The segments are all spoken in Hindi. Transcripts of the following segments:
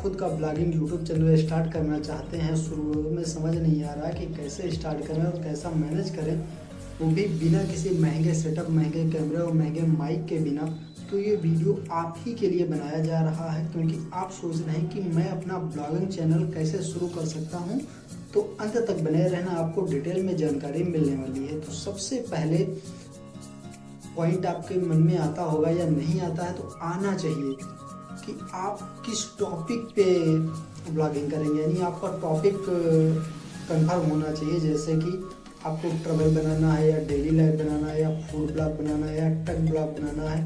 खुद का ब्लॉगिंग यूट्यूब चैनल स्टार्ट करना चाहते हैं, शुरू में समझ नहीं आ रहा कि कैसे स्टार्ट करें और कैसा मैनेज करें, वो भी बिना किसी महंगे सेटअप, महंगे कैमरे और महंगे माइक के बिना, तो ये वीडियो आप ही के लिए बनाया जा रहा है। क्योंकि आप सोच रहे हैं कि मैं अपना ब्लॉगिंग चैनल कैसे शुरू कर सकता हूँ, तो अंत तक बने रहना, आपको डिटेल में जानकारी मिलने वाली है। तो सबसे पहले पॉइंट आपके मन में आता होगा या नहीं आता है, तो आना चाहिए कि आप किस टॉपिक पे ब्लॉगिंग करेंगे। यानी आपका टॉपिक कंफर्म होना चाहिए, जैसे कि आपको ट्रैवल बनाना है या डेली लाइफ बनाना है या फूड ब्लॉग बनाना है या टेक ब्लॉग बनाना है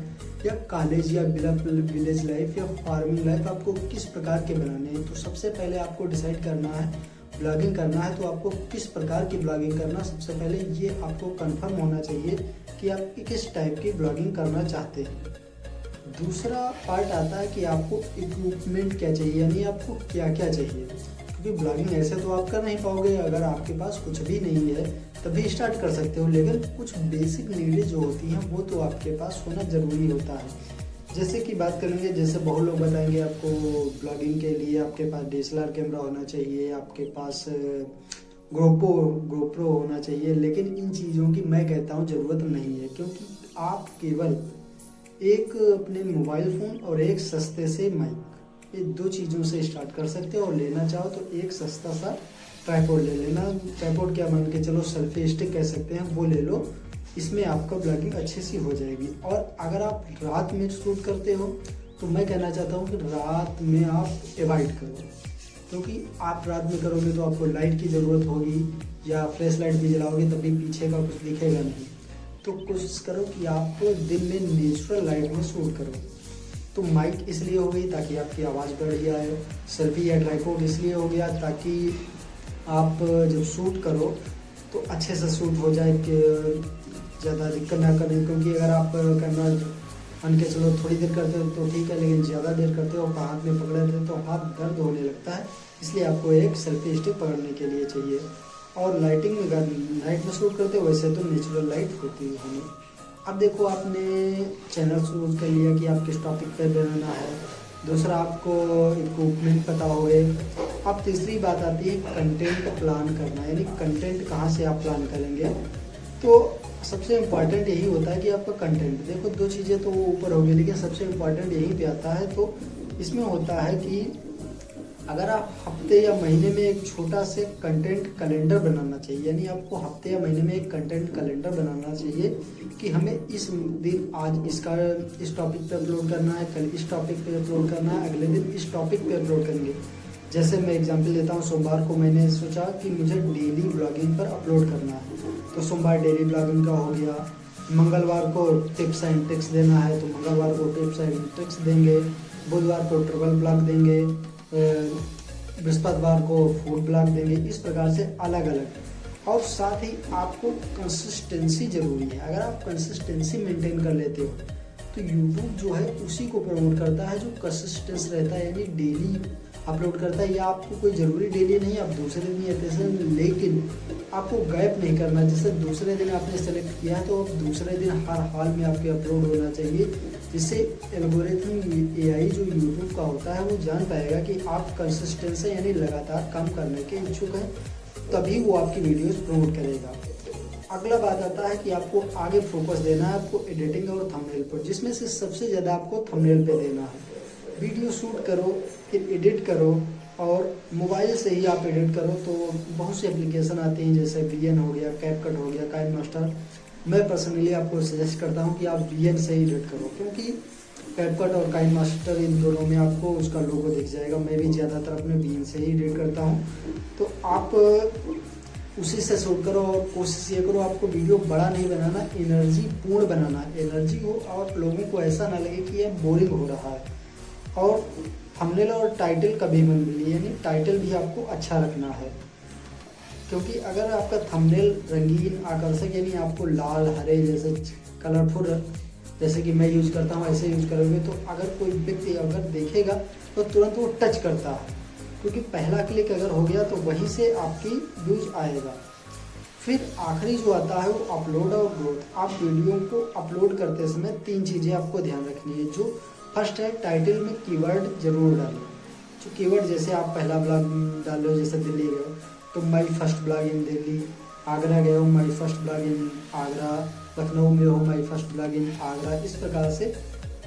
या कॉलेज या विलेज लाइफ या फार्मिंग लाइफ, आपको किस प्रकार के बनाने हैं। तो सबसे पहले आपको डिसाइड करना है, ब्लॉगिंग करना है तो आपको किस प्रकार की ब्लॉगिंग करना, सबसे पहले ये आपको कंफर्म होना चाहिए कि आप किस टाइप की ब्लॉगिंग करना चाहते हैं। दूसरा पार्ट आता है कि आपको इक्विपमेंट क्या चाहिए, यानी आपको क्या क्या चाहिए। क्योंकि ब्लॉगिंग ऐसे तो आप कर नहीं पाओगे, अगर आपके पास कुछ भी नहीं है तभी स्टार्ट कर सकते हो, लेकिन कुछ बेसिक नीडें जो होती हैं वो तो आपके पास होना ज़रूरी होता है। जैसे कि बात करेंगे, जैसे बहुत लोग बताएंगे आपको ब्लॉगिंग के लिए आपके पास DSLR कैमरा होना चाहिए, आपके पास गोप्रो होना चाहिए, लेकिन इन चीज़ों की मैं कहता हूँ ज़रूरत नहीं है। क्योंकि आप केवल एक अपने मोबाइल फ़ोन और एक सस्ते से माइक, ये दो चीज़ों से स्टार्ट कर सकते हो। और लेना चाहो तो एक सस्ता सा ट्राइपॉड ले लेना। ट्राइपॉड क्या मान के चलो, सेल्फी स्टिक कह सकते हैं, वो ले लो। इसमें आपका ब्लॉगिंग अच्छे से हो जाएगी। और अगर आप रात में शूट करते हो तो मैं कहना चाहता हूँ कि रात में आप अवॉइड करो, क्योंकि आप रात में करोगे तो आपको लाइट की ज़रूरत होगी, या फ्लैश लाइट भी जलाओगे तभी पीछे का कुछ दिखेगा नहीं। तो कोशिश करो कि आप दिन में नेचुरल लाइट में शूट करो। तो माइक इसलिए हो गई ताकि आपकी आवाज़ बढ़िया आए, सेल्फी या ट्राइपॉड इसलिए हो गया ताकि आप जब शूट करो तो अच्छे से शूट हो जाए, कि ज़्यादा दिक्कत ना करें। क्योंकि अगर आप कैमरा मान के चलो थोड़ी देर करते हो तो ठीक है, लेकिन ज़्यादा देर करते हो, हाथ में पकड़े रहते हो तो हाथ दर्द होने लगता है। इसलिए आपको एक सेल्फी स्टिक पकड़ने के लिए चाहिए। और लाइटिंग में, अगर नाइट में शूट करते हो वैसे तो नेचुरल लाइट होती है। अब देखो, आपने चैनल शुरू कर लिया कि आप किस टॉपिक पे बनाना है। दूसरा, आपको इक्विपमेंट पता हो गए। अब तीसरी बात आती है कंटेंट प्लान करना, यानी कंटेंट कहाँ से आप प्लान करेंगे। तो सबसे इम्पॉर्टेंट यही होता है कि आपका कंटेंट, देखो दो चीज़ें तो वो ऊपर होगी, लेकिन सबसे इम्पॉर्टेंट यहीं पे आता है। तो इसमें होता है कि अगर आप हफ्ते या महीने में एक छोटा से कंटेंट कैलेंडर बनाना चाहिए, यानी आपको हफ्ते या महीने में एक कंटेंट कैलेंडर बनाना चाहिए कि हमें इस दिन आज इस टॉपिक पे अपलोड करना है, कल इस टॉपिक पे अपलोड करना है, अगले दिन इस टॉपिक पे अपलोड करेंगे। जैसे मैं एग्जांपल लेता हूँ, सोमवार को मैंने सोचा कि मुझे डेली ब्लॉगिंग पर अपलोड करना है, तो सोमवार डेली ब्लॉगिंग का हो गया। मंगलवार को टिप्स एंड ट्रिक्स देना है तो मंगलवार को टिप्स एंड ट्रिक्स देंगे। बुधवार को ट्रैवल ब्लॉग देंगे, बृहस्पतिवार को फूड ब्लॉग देंगे। इस प्रकार से अलग अलग। और साथ ही आपको कंसिस्टेंसी जरूरी है। अगर आप कंसिस्टेंसी मेंटेन कर लेते हो तो यूट्यूब जो है उसी को प्रमोट करता है जो कंसिस्टेंस रहता है, यानी डेली अपलोड करता है। या आपको कोई ज़रूरी डेली नहीं, आप दूसरे दिन या तीसरे दिन, लेकिन आपको गैप नहीं करना। जैसे दूसरे दिन आपने सेलेक्ट किया है तो अब दूसरे दिन हर हाल में आपके अपलोड होना चाहिए, जिससे एल्गोरिथम AI जो यूट्यूब का होता है वो जान पाएगा कि आप कंसिस्टेंस है, यानी लगातार काम करने के इच्छुक हैं, तभी वो आपकी वीडियोस प्रमोट करेगा। अगला बात आता है कि आपको आगे फोकस देना है आपको एडिटिंग और थंबनेल पर, जिसमें से सबसे ज़्यादा आपको थंबनेल पे देना है। वीडियो शूट करो, फिर एडिट करो, और मोबाइल से ही आप एडिट करो तो बहुत सी एप्लीकेशन आती हैं, जैसे VN हो गया, कैपकट हो गया, काइनमास्टर। मैं पर्सनली आपको सजेस्ट करता हूं कि आप VN से ही एडिट करो, क्योंकि कैपकट और काइनमास्टर इन दोनों में आपको उसका लोगो दिख जाएगा। मैं भी ज़्यादातर अपने VN से ही एडिट करता हूँ, तो आप उसी से शूट करो। और कोशिश ये करो आपको वीडियो बड़ा नहीं बनाना, एनर्जी पूर्ण बनाना, एनर्जी हो और लोगों को ऐसा ना लगे कि यह बोरिंग हो रहा है। और थंबनेल और टाइटल कभी मत भूलिए, यानी टाइटल भी आपको अच्छा रखना है। क्योंकि अगर आपका थंबनेल रंगीन आकर्षक, यानी आपको लाल हरे जैसे कलरफुल, जैसे कि मैं यूज़ करता हूँ ऐसे यूज़ करोगे, तो अगर कोई व्यक्ति अगर देखेगा तो तुरंत वो टच करता है, क्योंकि पहला क्लिक अगर हो गया तो वहीं से आपकी व्यूज आएगा। फिर आखिरी जो आता है वो अपलोड और ग्रोथ। आप वीडियो को अपलोड करते समय 3 चीज़ें आपको ध्यान रखनी है। जो फर्स्ट है, टाइटल में कीवर्ड जरूर डालें। जो कीवर्ड, जैसे आप पहला ब्लॉग डाल रहे हो, जैसे दिल्ली गए हो तो माई फर्स्ट ब्लॉग इन दिल्ली, आगरा गए हो माई फर्स्ट ब्लॉग इन आगरा, लखनऊ में हो माई फर्स्ट ब्लॉग इन आगरा। इस प्रकार से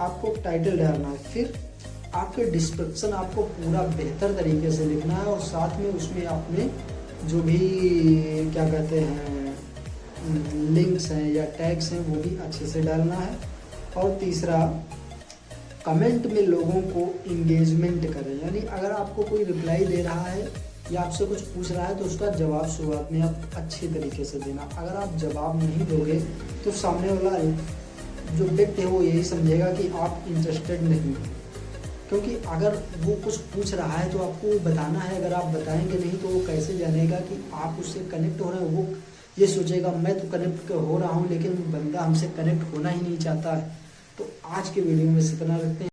आपको टाइटल डालना है। फिर आपके डिस्क्रिप्शन आपको पूरा बेहतर तरीके से लिखना है, और साथ में उसमें आपने जो भी क्या कहते हैं लिंक्स हैं या टैग्स हैं वो भी अच्छे से डालना है। और तीसरा, कमेंट में लोगों को इंगेजमेंट करें, यानी अगर आपको कोई रिप्लाई दे रहा है या आपसे कुछ पूछ रहा है तो उसका जवाब शुरुआत में आप अच्छे तरीके से देना। अगर आप जवाब नहीं दोगे तो सामने वाला जो व्यक्ति है वो यही समझेगा कि आप इंटरेस्टेड नहीं हो, क्योंकि अगर वो कुछ पूछ रहा है तो आपको बताना है। अगर आप बताएंगे नहीं तो वो कैसे जानेगा कि आप उससे कनेक्ट हो रहे हैं। वो ये सोचेगा मैं तो कनेक्ट हो रहा हूँ लेकिन बंदा हमसे कनेक्ट होना ही नहीं चाहता है। तो आज के वीडियो में इतना रखते हैं।